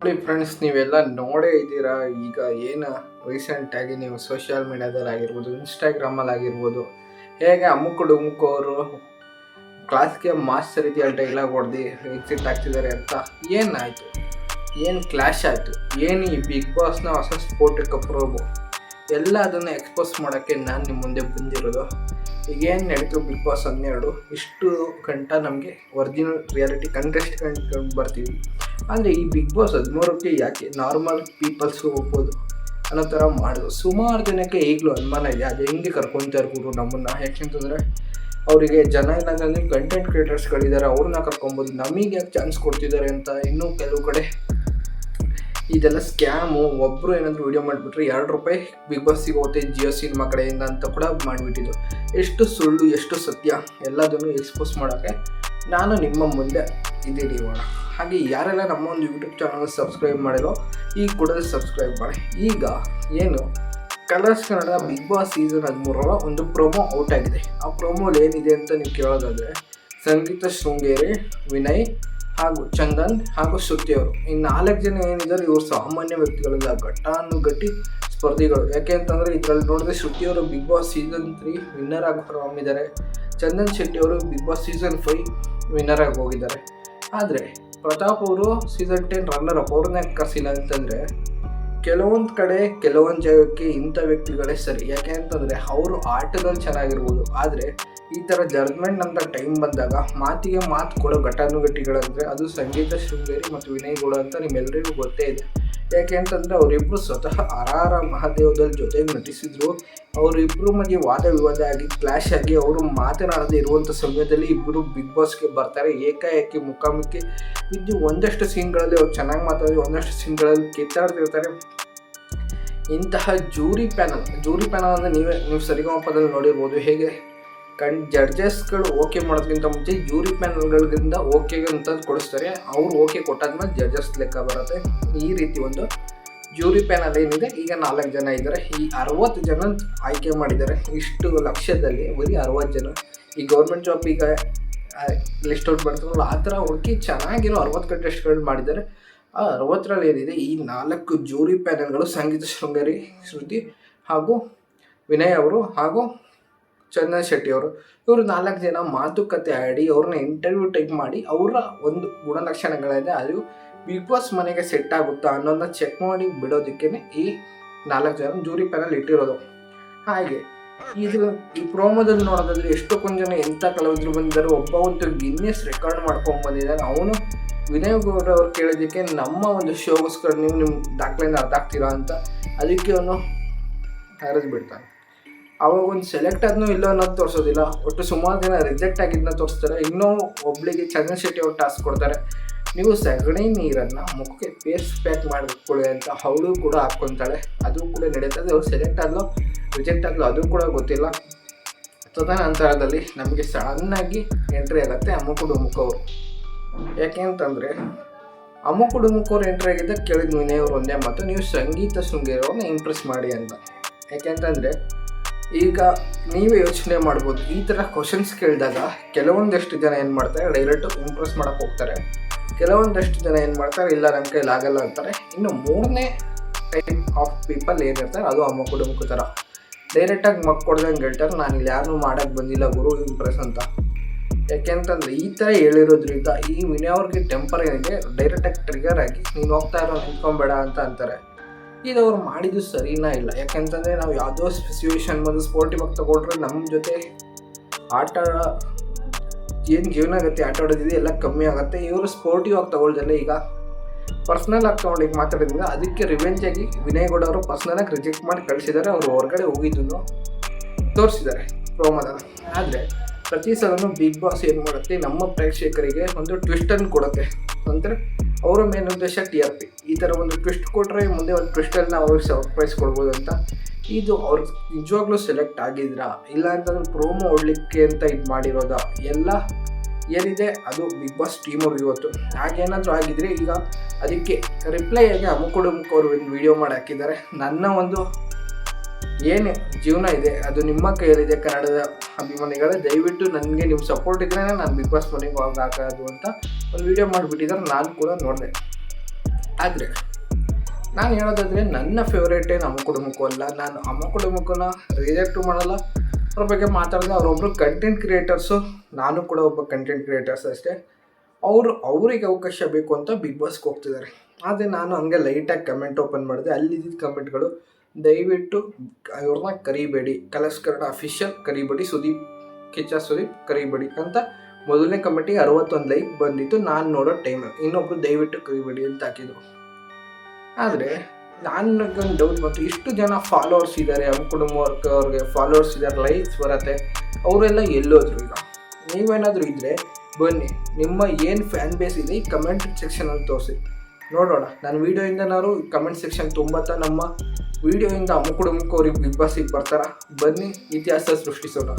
ನೋಡಿ ಫ್ರೆಂಡ್ಸ್, ನೀವೆಲ್ಲ ನೋಡೇ ಇದ್ದೀರಾ. ಈಗ ಏನು ರೀಸೆಂಟಾಗಿ ನೀವು ಸೋಷಿಯಲ್ ಮೀಡಿಯಾದಲ್ಲಿ ಆಗಿರ್ಬೋದು, ಇನ್ಸ್ಟಾಗ್ರಾಮಲ್ಲಿ ಆಗಿರ್ಬೋದು, ಹೇಗೆ ಅಮುಕ್ ಡುಮುಕ್ ಅವರು ಕ್ಲಾಸ್ಗೆ ಮಾಸ್ಟರ್ ರೀತಿಯಲ್ಲಿ ಡೈಲಾಗ್ ಹೊಡೆದು ಎಕ್ಸಿಟ್ ಆಗ್ತಿದ್ದಾರೆ ಅಂತ ಏನಾಯಿತು, ಏನು ಕ್ಲಾಶ್ ಆಯಿತು, ಏನು ಈ ಬಿಗ್ ಬಾಸ್ನ ಹೊಸ ಸ್ಫೋಟಕ ಪ್ರೋಮೋ ಎಲ್ಲ ಅದನ್ನು ಎಕ್ಸ್ಪೋಸ್ ಮಾಡೋಕ್ಕೆ ನಾನು ನಿಮ್ಮ ಮುಂದೆ ಬಂದಿರೋದು. ಈಗೇನು ನಡೀತು ಬಿಗ್ ಬಾಸ್ 12 ಇಷ್ಟು ಗಂಟ ನಮಗೆ ಒರಿಜಿನಲ್ ರಿಯಾಲಿಟಿ ಕಂಟೆಸ್ಟ್ ಕಂಡು ಬರ್ತೀವಿ. ಅಂದರೆ ಈ ಬಿಗ್ ಬಾಸ್ 13ಕ್ಕೆ ಯಾಕೆ ನಾರ್ಮಲ್ ಪೀಪಲ್ಸ್ಗೂ ಹೋಗ್ಬೋದು ಅನ್ನೋ ಥರ ಮಾಡೋದು. ಸುಮಾರು ಜನಕ್ಕೆ ಈಗಲೂ ಅನುಮಾನ ಇದೆ, ಅದು ಹೆಂಗೆ ಕರ್ಕೊತಾರೆ ಗುರು ನಮ್ಮನ್ನು. ಯಾಕೆಂತಂದರೆ ಅವರಿಗೆ ಜನ ಇಲ್ಲಂದ್ರೆ ಕಂಟೆಂಟ್ ಕ್ರಿಯೇಟರ್ಸ್ಗಳಿದ್ದಾರೆ, ಅವ್ರನ್ನ ಕರ್ಕೊಬೋದು, ನಮಗೆ ಯಾಕೆ ಚಾನ್ಸ್ ಕೊಡ್ತಿದ್ದಾರೆ ಅಂತ. ಇನ್ನೂ ಕೆಲವು ಕಡೆ ಇದೆಲ್ಲ ಸ್ಕ್ಯಾಮು. ಒಬ್ಬರು ಏನಾದರೂ ವೀಡಿಯೋ ಮಾಡಿಬಿಟ್ರೆ ₹2 ಬಿಗ್ ಬಾಸ್ಸಿಗೆ ಹೋಗುತ್ತೆ ಜಿಯೋ ಸಿನಿಮಾ ಕಡೆಯಿಂದ ಅಂತ ಕೂಡ ಮಾಡಿಬಿಟ್ಟಿದ್ದು. ಎಷ್ಟು ಸುಳ್ಳು ಎಷ್ಟು ಸತ್ಯ ಎಲ್ಲದನ್ನು ಎಕ್ಸ್ಪೋಸ್ ಮಾಡೋಕ್ಕೆ ನಾನು ನಿಮ್ಮ ಮುಂದೆ ಇದ್ದೀನಿ ಇವಾಗ. ಹಾಗೆ ಯಾರೆಲ್ಲ ನಮ್ಮ ಒಂದು ಯೂಟ್ಯೂಬ್ ಚಾನಲ್ ಸಬ್ಸ್ಕ್ರೈಬ್ ಮಾಡಿರೋ ಈಗ ಕೂಡಲೇ ಸಬ್ಸ್ಕ್ರೈಬ್ ಮಾಡಿ. ಈಗ ಏನು colors Kannada big boss season 13 ಒಂದು ಪ್ರೋಮೋ ಔಟ್ ಆಗಿದೆ. ಆ ಪ್ರೋಮೋಲಿ ಏನಿದೆ ಅಂತ ನೀವು ಕೇಳೋದಾದರೆ, ಸಂಗೀತ ಶೃಂಗೇರಿ, ವಿನಯ್ ಹಾಗೂ ಚಂದನ್ ಹಾಗೂ ಶ್ರುತಿ ಅವರು, ಈ 4 ಜನ ಏನಿದ್ದಾರೆ ಇವರು ಸಾಮಾನ್ಯ ವ್ಯಕ್ತಿಗಳಲ್ಲ, ಘಟ್ಟಾನುಘಟಿ ಸ್ಪರ್ಧಿಗಳು. ಯಾಕೆ ಅಂತಂದರೆ ಇದರಲ್ಲಿ ನೋಡಿದ್ರೆ ಶ್ರುತಿಯವರು ಬಿಗ್ ಬಾಸ್ ಸೀಸನ್ 3 ವಿನ್ನರ್ ಆಗಿ ಹೊರಹೊಮ್ಮಿದ್ದಾರೆ. ಚಂದನ್ ಶೆಟ್ಟಿ ಅವರು ಬಿಗ್ ಬಾಸ್ ಸೀಸನ್ 5 ವಿನ್ನರ್ ಆಗಿ ಹೋಗಿದ್ದಾರೆ. ಆದರೆ ಪ್ರತಾಪ್ ಅವರು ಸೀಸನ್ 10 ರನ್ನರ್ ಅಪ್. ಅವ್ರನ್ನ ಕರೆಸಿಲ್ಲ ಅಂತಂದರೆ ಕೆಲವೊಂದು ಕಡೆ ಕೆಲವೊಂದು ಜಾಗಕ್ಕೆ ಇಂಥ ವ್ಯಕ್ತಿಗಳೇ ಸರಿ. ಯಾಕೆ ಅಂತಂದರೆ ಅವರು ಆಟದಲ್ಲಿ ಚೆನ್ನಾಗಿರ್ಬೋದು, ಆದರೆ ಈ ಥರ ಜಡ್ಜ್ಮೆಂಟ್ ಅಂತ ಟೈಮ್ ಬಂದಾಗ ಮಾತಿಗೆ ಮಾತು ಕೊಡೋ ಘಟಾನುಘಟಿಗಳಂದರೆ ಅದು ಸಂಗೀತ ಶೃಂಗೇರಿ ಮತ್ತು ವಿನಯ್ ಗೌಡ ಅಂತ ನಿಮ್ಮೆಲ್ಲರಿಗೂ ಗೊತ್ತೇ ಇದೆ. ಯಾಕೆ ಅಂತಂದರೆ ಅವರಿಬ್ಬರು ಸ್ವತಃ RR ಮಹಾದೇವದಲ್ಲಿ ಜೊತೆಗೆ ನಟಿಸಿದ್ರು. ಅವರಿಬ್ಬರು ಮಧ್ಯೆ ವಾದ ವಿವಾದ ಆಗಿ ಕ್ಲಾಶ್ ಆಗಿ ಅವರು ಮಾತನಾಡದೇ ಇರುವಂಥ ಸಮಯದಲ್ಲಿ ಇಬ್ಬರು ಬಿಗ್ ಬಾಸ್ಗೆ ಬರ್ತಾರೆ. ಏಕಾಏಕಿ ಮುಖಾಮುಖಿ ಬಿದ್ದು ಒಂದಷ್ಟು ಸೀನ್ಗಳಲ್ಲಿ ಅವ್ರು ಚೆನ್ನಾಗಿ ಮಾತಾಡಿ, ಒಂದಷ್ಟು ಸೀನ್ಗಳಲ್ಲಿ ಕಿತ್ತಾಡ್ತಿರ್ತಾರೆ. ಇಂತಹ ಜೂರಿ ಪ್ಯಾನಲ್ ಅಂದರೆ ನೀವು ಸರಿಗಮಪದಲ್ಲಿ ನೋಡಿರ್ಬೋದು. ಹೇಗೆ ಜಡ್ಜಸ್ಗಳು ಓಕೆ ಮಾಡೋದಕ್ಕಿಂತ ಮುಂಚೆ ಜೂರಿ ಪ್ಯಾನಲ್ಗಳಿಂದ ಓಕೆ ಅಂತ ಕೊಡಿಸ್ತಾರೆ. ಅವರು ಓಕೆ ಕೊಟ್ಟಾದ್ಮೇಲೆ ಜಡ್ಜಸ್ ಲೆಕ್ಕ ಬರುತ್ತೆ. ಈ ರೀತಿ ಒಂದು ಜೂರಿ ಪ್ಯಾನಲ್ ಏನಿದೆ, ಈಗ 4 ಜನ ಇದ್ದಾರೆ. ಈ 60 ಜನ ಆಯ್ಕೆ ಮಾಡಿದ್ದಾರೆ. ಇಷ್ಟು ಲಕ್ಷದಲ್ಲಿ ಬರೀ 60 ಜನ. ಈ ಗೌರ್ಮೆಂಟ್ ಜಾಬ್ ಈಗ ಲಿಸ್ಟ್ ಔಟ್ ಬರ್ತಾರಲ್ಲ, ಆ ಥರ ಹುಡುಕಿ ಚೆನ್ನಾಗಿರೋ 60 ಕಂಟೆಸ್ಟ್ಗಳು ಮಾಡಿದ್ದಾರೆ. ಆ 60ರಲ್ಲಿ ಏನಿದೆ, ಈ 4 ಜೂರಿ ಪ್ಯಾನಲ್ಗಳು ಸಂಗೀತ ಶೃಂಗೇರಿ, ಶ್ರುತಿ ಹಾಗೂ ವಿನಯ್ ಅವರು ಹಾಗೂ ಚಂದನ್ ಶೆಟ್ಟಿ ಅವರು, ಇವರು 4 ಜನ ಮಾತುಕತೆ ಆಡಿ ಅವ್ರನ್ನ ಇಂಟರ್ವ್ಯೂ ಟೈಪ್ ಮಾಡಿ ಅವರ ಒಂದು ಗುಣಲಕ್ಷಣಗಳಿದೆ, ಅದು ಬಿಗ್ ಬಾಸ್ ಮನೆಗೆ ಸೆಟ್ ಆಗುತ್ತಾ ಅನ್ನೋದನ್ನ ಚೆಕ್ ಮಾಡಿ ಬಿಡೋದಕ್ಕೆ ಈ 4 ಜನ ಜೂರಿ ಪ್ಯಾನಲ್ ಇಟ್ಟಿರೋದು. ಹಾಗೆ ಈ ಪ್ರೋಮೋದಲ್ಲಿ ನೋಡೋದಾದ್ರೆ ಎಷ್ಟೊಂದು ಜನ ಎಂಥ ಕಲಾವಿದರು ಬಂದಿದ್ದಾರೆ. ಒಬ್ಬ ಒಂದು ಗಿನ್ನೆಸ್ ರೆಕಾರ್ಡ್ ಮಾಡ್ಕೊಂಡು ಬಂದಿದ್ದಾನೆ. ಅವನು ವಿನಯ್ ಗೌಡ ಅವ್ರು ಕೇಳೋದಕ್ಕೆ ನಮ್ಮ ಒಂದು ಶೋಗೋಸ್ಕರ ನೀವು ನಿಮ್ಮ ದಾಖಲೆಯನ್ನು ಅರ್ಧ ಆಗ್ತೀರಾ ಅಂತ, ಅದಕ್ಕೆ ಅವನು ಹರಿದು ಬಿಡ್ತಾನೆ. ಅವಾಗ ಒಂದು ಸೆಲೆಕ್ಟ್ ಆದ್ನೋ ಇಲ್ಲೋ ಅನ್ನೋದು ತೋರಿಸೋದಿಲ್ಲ. ಒಟ್ಟು ಸುಮಾರು ಜನ ರಿಜೆಕ್ಟ್ ಆಗಿದ್ದನ್ನ ತೋರಿಸ್ತಾರೆ. ಇನ್ನೂ ಒಬ್ಬಳಿಗೆ ಚಂದನ್ ಶೆಟ್ಟಿ ಅವ್ರು ಟಾಸ್ಕ್ ಕೊಡ್ತಾರೆ, ನೀವು ಸಗಣಿ ನೀರನ್ನು ಮುಖಕ್ಕೆ ಫೇಸ್ ಪ್ಯಾಕ್ ಮಾಡಿಕೊಳ್ಳಿ ಅಂತ. ಅವಳು ಕೂಡ ಹಾಕ್ಕೊತಾಳೆ, ಅದು ಕೂಡ ನಡೀತದೆ. ಅವ್ರು ಸೆಲೆಕ್ಟ್ ಆದ್ಲೋ ರಿಜೆಕ್ಟ್ ಆದ್ಲೋ ಅದು ಕೂಡ ಗೊತ್ತಿಲ್ಲ. ತದನಂತರದಲ್ಲಿ ನಮಗೆ ಸಡನ್ನಾಗಿ ಎಂಟ್ರಿ ಆಗುತ್ತೆ ಅಮುಕ್ ಡುಮುಕ್ ಅವರು. ಯಾಕೆ ಅಂತಂದರೆ ಅಮುಕ್ ಡುಮುಕ್ ಅವ್ರು ಎಂಟ್ರಿ ಆಗಿದ್ದಾಗ ಕೇಳಿದ ವಿನಯ್ ಅವರು ಒಂದೇ ಮಾತು, ನೀವು ಸಂಗೀತ ಶೃಂಗೇರಿ ಅವ್ರನ್ನ ಇಂಪ್ರೆಸ್ ಮಾಡಿ ಅಂತ. ಯಾಕೆಂತಂದರೆ ಈಗ ನೀವೇ ಯೋಚನೆ ಮಾಡ್ಬೋದು, ಈ ಥರ ಕ್ವಶನ್ಸ್ ಕೇಳಿದಾಗ ಕೆಲವೊಂದಷ್ಟು ಜನ ಏನು ಮಾಡ್ತಾರೆ, ಡೈರೆಕ್ಟು ಇಂಪ್ರೆಸ್ ಮಾಡೋಕ್ಕೆ ಹೋಗ್ತಾರೆ. ಕೆಲವೊಂದಷ್ಟು ಜನ ಏನು ಮಾಡ್ತಾರೆ, ಇಲ್ಲ ನನ್ನ ಕೈಲಿ ಆಗಲ್ಲ ಅಂತಾರೆ. ಇನ್ನು 3ನೇ ಟೈಪ್ ಆಫ್ ಪೀಪಲ್ ಏನಿರ್ತಾರೆ, ಅದು ಅಮುಕ್ ಡುಮುಕ್ ಥರ ಡೈರೆಕ್ಟಾಗಿ ಕೊಡ್ದಂಗೆ ಹೇಳ್ತಾರೆ, ನಾನು ಇಲ್ಲಿ ಯಾರನ್ನೂ ಮಾಡೋಕ್ಕೆ ಬಂದಿಲ್ಲ ಗುರು ಇಂಪ್ರೆಸ್ ಅಂತ. ಯಾಕೆಂತಂದರೆ ಈ ಥರ ಹೇಳಿರೋದ್ರಿಂದ ಈ ವಿನಯ್ ಅವ್ರಿಗೆ ಟೆಂಪರ್ ಏನಿದೆ ಡೈರೆಕ್ಟಾಗಿ ಟ್ರಿಗರ್ ಆಗಿ ನೀನು ಹೋಗ್ತಾ ಇರೋ ನಿಂತ್ಕೊಂಬೇಡ ಅಂತ ಅಂತಾರೆ. ಇದು ಅವ್ರು ಮಾಡಿದ್ದು ಸರಿನಾ ಇಲ್ಲ. ಯಾಕೆಂತಂದರೆ ನಾವು ಯಾವುದೋ ಸಿಚುವೇಶನ್ ಬಂದು ಸ್ಪೋರ್ಟಿವ್ ಆಗಿ ತೊಗೊಂಡ್ರೆ ನಮ್ಮ ಜೊತೆ ಆಟ ಏನು ಜೀವನಗತಿ ಆಟ ಆಡೋದಿದೆ ಎಲ್ಲ ಕಮ್ಮಿ ಆಗುತ್ತೆ. ಇವರು ಸ್ಪೋರ್ಟಿವ್ ಆಗಿ ತೊಗೊಳ್ದಲ್ಲ, ಈಗ ಪರ್ಸ್ನಲ್ ಆಗಿ ತೊಗೊಂಡು ಈಗ ಮಾತಾಡೋದ್ರಿಂದ ಅದಕ್ಕೆ ರಿವೆಂಜ್ ಆಗಿ ವಿನಯ್ ಗೌಡ ಅವರು ಪರ್ಸ್ನಲಾಗಿ ರಿಜೆಕ್ಟ್ ಮಾಡಿ ಕಳಿಸಿದ್ದಾರೆ. ಅವರು ಹೊರಗಡೆ ಹೋಗಿದ್ದನ್ನು ತೋರಿಸಿದ್ದಾರೆ ಪ್ರೋಮೋದಲ್ಲಿ. ಆದರೆ ಪ್ರತಿ ಸಲನೂ ಬಿಗ್ ಬಾಸ್ ಏನು ಮಾಡುತ್ತೆ, ನಮ್ಮ ಪ್ರೇಕ್ಷಕರಿಗೆ ಒಂದು ಟ್ವಿಸ್ಟನ್ನು ಕೊಡುತ್ತೆ. ಅಂದರೆ ಅವರ ಮೇನ್ ಉದ್ದೇಶ TRP. ಈ ಥರ ಒಂದು ಟ್ವಿಸ್ಟ್ ಕೊಟ್ಟರೆ ಮುಂದೆ ಒಂದು ಟ್ವಿಸ್ಟಲ್ಲಿ ಅವ್ರಿಗೆ ಸರ್ಪ್ರೈಸ್ ಕೊಡ್ಬೋದು ಅಂತ. ಇದು ಅವ್ರಿಗೆ ನಿಜವಾಗ್ಲೂ ಸೆಲೆಕ್ಟ್ ಆಗಿದ್ರಾ ಇಲ್ಲ ಅಂತಂದ್ರೆ ಪ್ರೋಮೋ ಓಡಲಿಕ್ಕೆ ಅಂತ ಇದು ಮಾಡಿರೋದಾ, ಎಲ್ಲ ಏನಿದೆ ಅದು ಬಿಗ್ ಬಾಸ್ ಟೀಮ್ ಅವ್ರಿಗೆ ಇವತ್ತು. ಹಾಗೇನಾದರೂ ಆಗಿದ್ರೆ ಈಗ ಅದಕ್ಕೆ ರಿಪ್ಲೈ ಆಗಿ ಅಮುಕ್ ಡುಮುಕ್ ಅವರು ಒಂದು ವಿಡಿಯೋ ಮಾಡಿ ಹಾಕಿದ್ದಾರೆ. ನನ್ನ ಒಂದು ಏನು ಜೀವನ ಇದೆ ಅದು ನಿಮ್ಮ ಕೈಯಲ್ಲಿದೆ ಕನ್ನಡದ ಅಭಿಮಾನಿಗಳೇ, ದಯವಿಟ್ಟು ನನಗೆ ನಿಮ್ಮ ಸಪೋರ್ಟ್ ಇದ್ರೇ ನಾನು ಬಿಗ್ ಬಾಸ್ ಮನೆಗೆ ಹಾಕೋದು ಅಂತ ಒಂದು ವಿಡಿಯೋ ಮಾಡಿಬಿಟ್ಟಿದ್ದಾರೆ. ನಾನು ಕೂಡ ನೋಡಿದೆ. ಆದರೆ ನಾನು ಹೇಳೋದಾದರೆ ನನ್ನ ಫೇವ್ರೇಟೇ ನಮ್ಮ ಕುಟುಂಬಕ್ಕೂ ಅಲ್ಲ, ನಾನು ಅಮ್ಮ ಕುಟುಂಬಕ್ಕನ್ನ ರಿಜೆಕ್ಟು ಮಾಡಲ್ಲ, ಅವ್ರ ಬಗ್ಗೆ ಮಾತಾಡಿದ್ರೆ ಅವರೊಬ್ಬರು ಕಂಟೆಂಟ್ ಕ್ರಿಯೇಟರ್ಸು, ನಾನು ಕೂಡ ಒಬ್ಬ ಕಂಟೆಂಟ್ ಕ್ರಿಯೇಟರ್ಸ್ ಅಷ್ಟೇ. ಅವರಿಗೆ ಅವಕಾಶ ಬೇಕು ಅಂತ ಬಿಗ್ ಬಾಸ್ಗೆ ಹೋಗ್ತಿದ್ದಾರೆ. ಆದರೆ ನಾನು ಹಂಗೆ ಲೈಟಾಗಿ ಕಮೆಂಟ್ ಓಪನ್ ಮಾಡಿದೆ, ಅಲ್ಲಿದ್ದ ಕಮೆಂಟ್ಗಳು ದಯವಿಟ್ಟು ಇವ್ರನ್ನ ಕರಿಬೇಡಿ, ಕಲರ್ಸ್ ಕನ್ನಡ ಅಫಿಷಿಯಲ್ ಕರಿಬೇಡಿ, ಕಿಚ್ಚ ಸುದೀಪ್ ಕರಿಬೇಡಿ ಅಂತ ಮೊದಲನೇ ಕಮೆಂಟಿಗೆ 61 ಲೈಕ್ ಬಂದಿತ್ತು ನಾನು ನೋಡೋ ಟೈಮಲ್ಲಿ. ಇನ್ನೊಬ್ರು ದಯವಿಟ್ಟು ಕರಿಬೇಡಿ ಅಂತ ಹಾಕಿದ್ರು. ಆದರೆ ನನಗೊಂದು ಡೌಟ್ ಬಂತು, ಇಷ್ಟು ಜನ ಫಾಲೋವರ್ಸ್ ಇದ್ದಾರೆ, ನಮ್ಮ ಕುಟುಂಬಕ್ಕೆ ಅವ್ರಿಗೆ ಫಾಲೋವರ್ಸ್ ಇದ್ದಾರೆ, ಲೈಕ್ಸ್ ಬರುತ್ತೆ, ಅವರೆಲ್ಲ ಎಲ್ಲೋದ್ರು? ಈಗ ನೀವೇನಾದರೂ ಇದ್ದರೆ ಬನ್ನಿ, ನಿಮ್ಮ ಏನು ಫ್ಯಾನ್ ಬೇಸ್ ಇದೆ ಈ ಕಮೆಂಟ್ ಸೆಕ್ಷನಲ್ಲಿ ತೋರಿಸಿ ನೋಡೋಣ. ನನ್ನ ವೀಡಿಯೋಯಿಂದನಾದ್ರು ಕಮೆಂಟ್ ಸೆಕ್ಷನ್ ತುಂಬತ್ತಾ? ನಮ್ಮ ವೀಡಿಯೋಯಿಂದ ಅಮ್ಮ ಕುಟುಂಬಕ್ಕೆ ಅವ್ರಿಗೆ ಬಿಗ್ ಬಾಸಿಗೆ ಬರ್ತಾರಾ? ಬನ್ನಿ, ಇತಿಹಾಸ ಸೃಷ್ಟಿಸೋಣ.